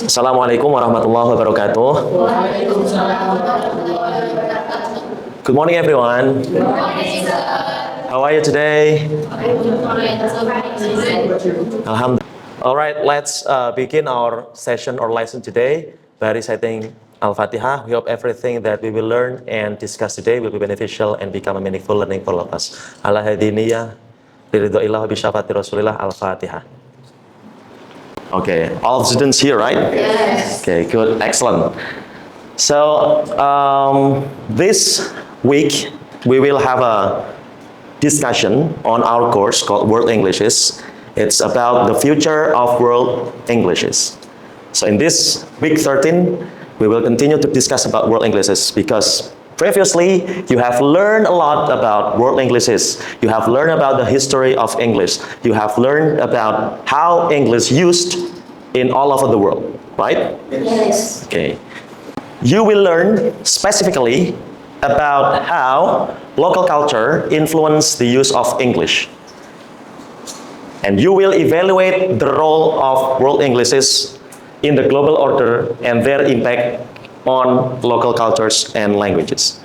Assalamualaikum warahmatullahi wabarakatuh. Good morning, everyone. How are you today? Alhamdulillah. All right, let's begin our session or lesson today by reciting Al-Fatihah. We hope everything that we will learn and discuss today will be beneficial and become a meaningful learning for all of us. Ala hadiniyah, biridhoillah, bishafati rasulillah, Al-Fatihah. Okay, all the students here, right? Yes. Okay, good, excellent. So, this week we will have a discussion on our course called World Englishes. It's about the future of world Englishes. So in this week 13, we will continue to discuss about world Englishes because previously you have learned a lot about world Englishes. You have learned about the history of English. You have learned about how English used in all over the world, right? Yes. Okay. You will learn specifically about how local culture influenced the use of English. And you will evaluate the role of world Englishes in the global order and their impact on local cultures and languages.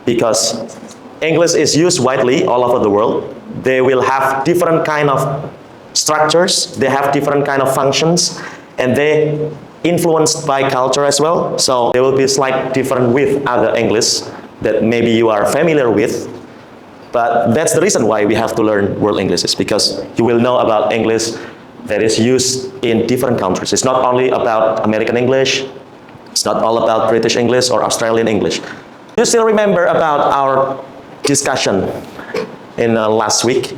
Because English is used widely all over the world. They will have different kind of structures, they have different kind of functions, and they influenced by culture as well. So they will be slightly different with other English that maybe you are familiar with. But that's the reason why we have to learn world Englishes, because you will know about English that is used in different countries. It's not only about American English, it's not all about British English or Australian English. Do you still remember about our discussion in last week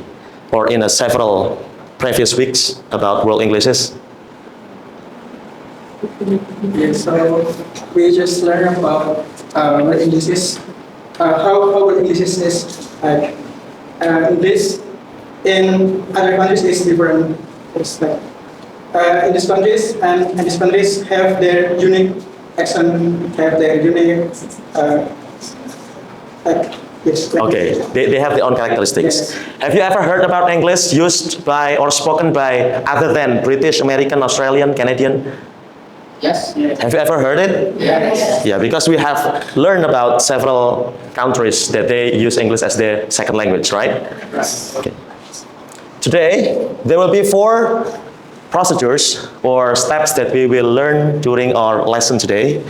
or in several previous weeks about world Englishes? Yes, so we just learned about what English is, how what English is English in other countries is different. It's like in these countries and these countries have their unique accent, have their unique yes. Okay, they have their own characteristics. Yes. Have you ever heard about English used by or spoken by other than British, American, Australian, Canadian? Yes. Yes. Have you ever heard it? Yes. Yeah, because we have learned about several countries that they use English as their second language, right? Okay. Today, there will be 4 procedures or steps that we will learn during our lesson today.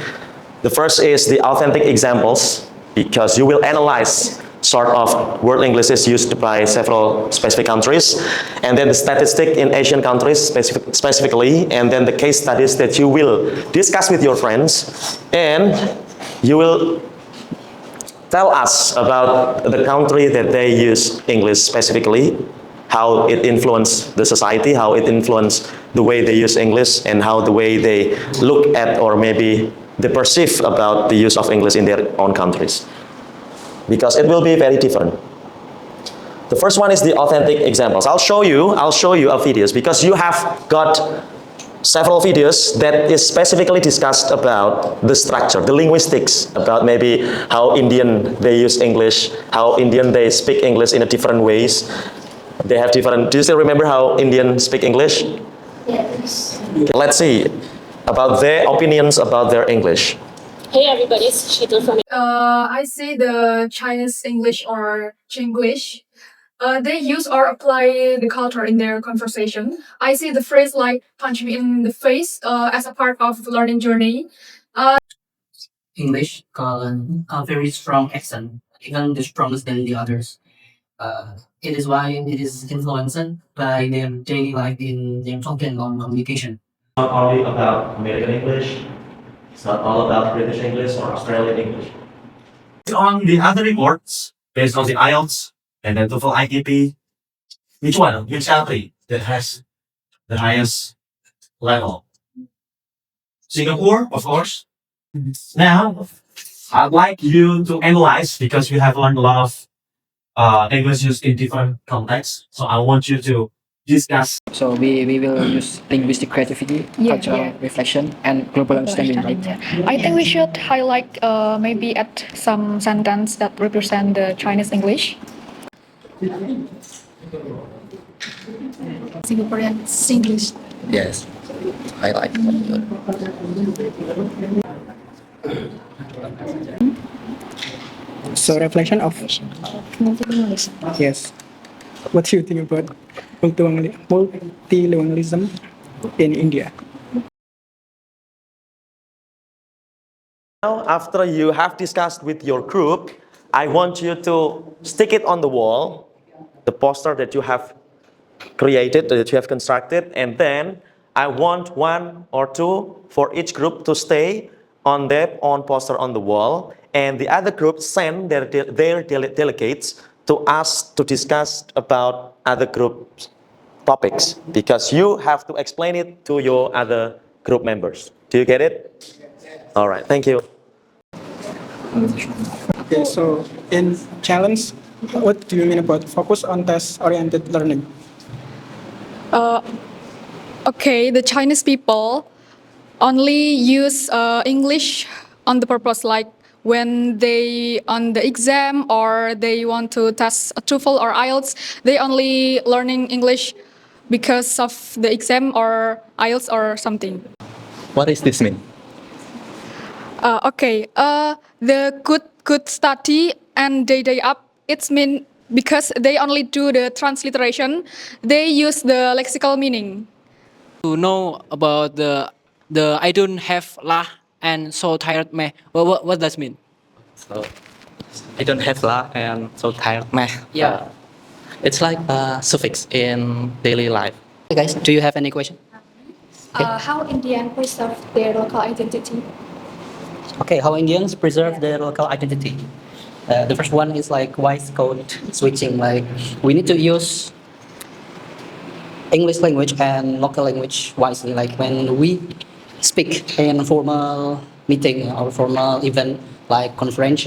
The first is the authentic examples, because you will analyze sort of world Englishes used by several specific countries, and then the statistic in Asian countries specifically, and then the case studies that you will discuss with your friends, and you will tell us about the country that they use English specifically, how it influenced the society, how it influenced the way they use English, and how the way they look at or maybe they perceive about the use of English in their own countries. Because it will be very different. The first one is the authentic examples. I'll show you a videos because you have got several videos that is specifically discussed about the structure, the linguistics, about maybe how Indian they use English, how Indian they speak English in a different ways. They have different, do you still remember how Indian speak English? Yes. Okay, let's see about their opinions about their English. Hey everybody, it's Sheetal from I see the Chinese English or Chinglish. They use or apply the culture in their conversation. I see the phrase like punch me in the face as a part of the learning journey. English got a very strong accent, even the strongest than the others. It is why it is influenced by their daily life in their talking and communication. Not only about American English, it's not all about British English or Australian English. On the other reports, based on the IELTS and then TOEFL ITP, which country that has the highest level? Singapore, of course. Now, I'd like you to analyze, because we have learned a lot of English used in different contexts. So I want you to discuss. So we will use linguistic creativity, cultural reflection, and global understanding, right? I think we should highlight maybe at some sentence that represent the Chinese English. Singaporean Singlish. Yes. highlight. So reflection of yes. What do you think about multilingualism in India? Now, after you have discussed with your group, I want you to stick it on the wall, the poster that you have created, that you have constructed, and then I want one or two for each group to stay on their own poster on the wall, and the other group send their delegates to us to discuss about other groups topics, because you have to explain it to your other group members. Do you get it? All right, thank you. Okay, so in challenge, what do you mean about focus on task-oriented learning? Okay, the Chinese people only use English on the purpose, like when they on the exam or they want to test a TOEFL or IELTS, they only learning English because of the exam or IELTS or something. What does this mean? The good study and day up. It's mean because they only do the transliteration. They use the lexical meaning. To know about the I don't have lah and so tired meh. What does mean? So I don't have la and so tired meh. Yeah. It's like a suffix in daily life. Hey guys, do you have any question? How Indian preserve their local identity? Okay, how Indians preserve their local identity. The first one is like voice code switching. Like we need to use English language and local language wisely. Like when we speak in formal meeting or formal event like conference,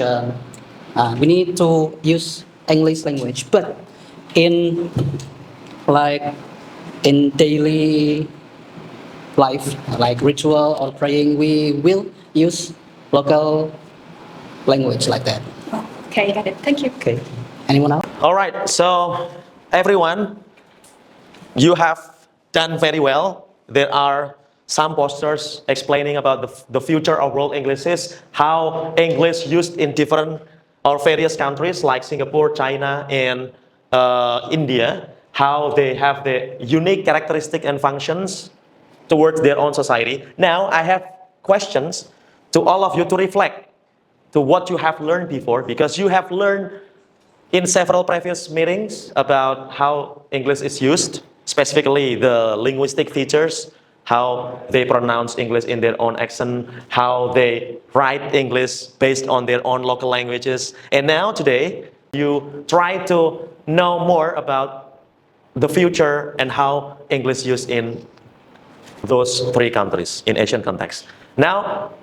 we need to use English language. But in like in daily life, like ritual or praying, we will use local language like that. Okay, got it. Thank you. Okay. Anyone else? All right, so everyone, you have done very well. There are some posters explaining about the future of world English is, how English used in different or various countries like Singapore, China, and India, how they have the unique characteristic and functions towards their own society. Now I have questions to all of you to reflect to what you have learned before, because you have learned in several previous meetings about how English is used, specifically the linguistic features, how they pronounce English in their own accent, how they write English based on their own local languages. And now today, you try to know more about the future and how English is used in those three countries in Asian context. Now,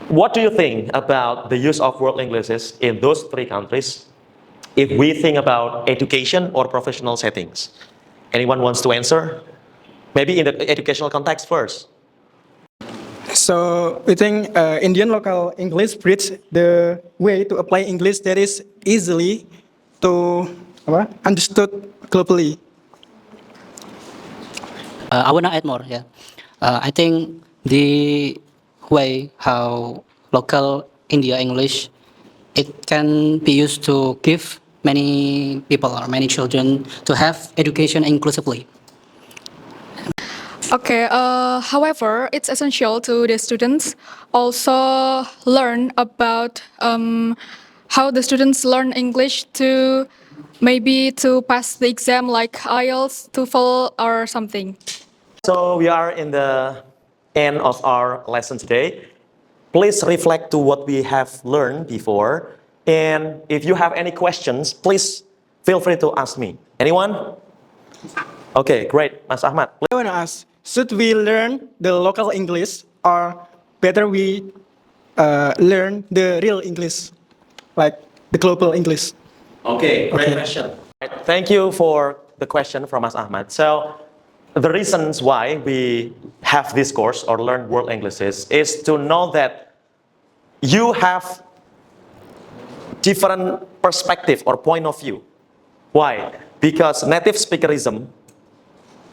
what do you think about the use of world Englishes in those three countries if we think about education or professional settings? Anyone wants to answer? Maybe in the educational context first. So we think Indian local English bridge the way to apply English that is easily to understood globally. I want to add more. Yeah, I think the way how local India English it can be used to give many people or many children to have education inclusively. Okay, however, it's essential to the students also learn about how the students learn English to maybe to pass the exam like IELTS, TOEFL or something. So we are in the end of our lesson today. Please reflect to what we have learned before. And if you have any questions, please feel free to ask me. Anyone? Okay, great. Mas Ahmad. I want to ask, should we learn the local English or better we learn the real English, like the global English? Okay, great question. Thank you for the question from Mas Ahmad. So the reasons why we have this course or learn world English is to know that you have different perspective or point of view. Why? Because native speakerism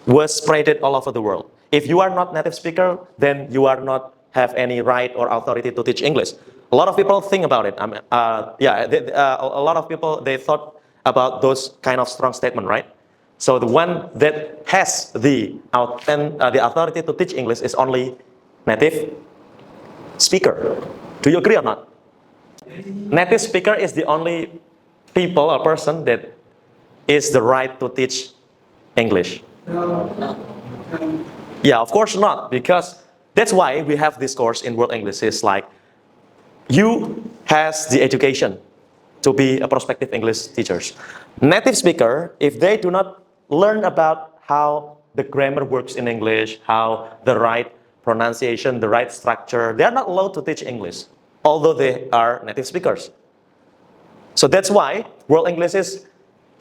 was spreaded all over the world. If you are not native speaker, then you are not have any right or authority to teach English. A lot of people think about it. A lot of people, they thought about those kind of strong statement, right? So the one that has the authority to teach English is only native speaker. Do you agree or not? Native speaker is the only people or person that is the right to teach English. Yeah, of course not, because that's why we have this course in World English. It's like you has the education to be a prospective English teachers. Native speaker, if they do not learn about how the grammar works in English, how the right pronunciation, the right structure, they are not allowed to teach English, although they are native speakers. So that's why World English is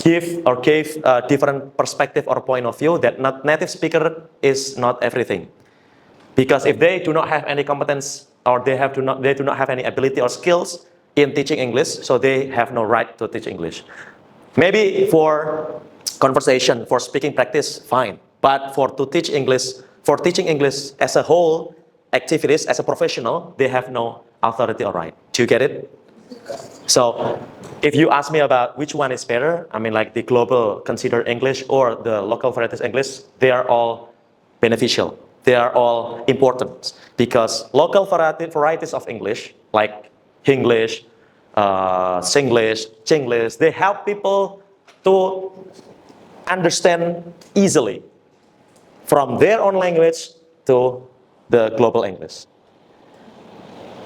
gave a different perspective or point of view that not native speaker is not everything. Because if they do not have any competence or they do not have any ability or skills in teaching English, so they have no right to teach English. Maybe for conversation, for speaking practice, fine. But for teaching English as a whole activities, as a professional, they have no authority or right. Do you get it? So if you ask me about which one is better, I mean like the global considered English or the local varieties English, they are all beneficial. They are all important because local varieties of English, like Hinglish, Singlish, Chinglish, they help people to understand easily from their own language to the global English.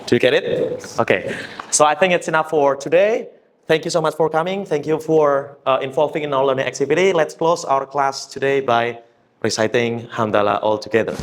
Do you get it? Okay. So I think it's enough for today. Thank you so much for coming. Thank you for involving in our learning activity. Let's close our class today by reciting Hamdalah all together.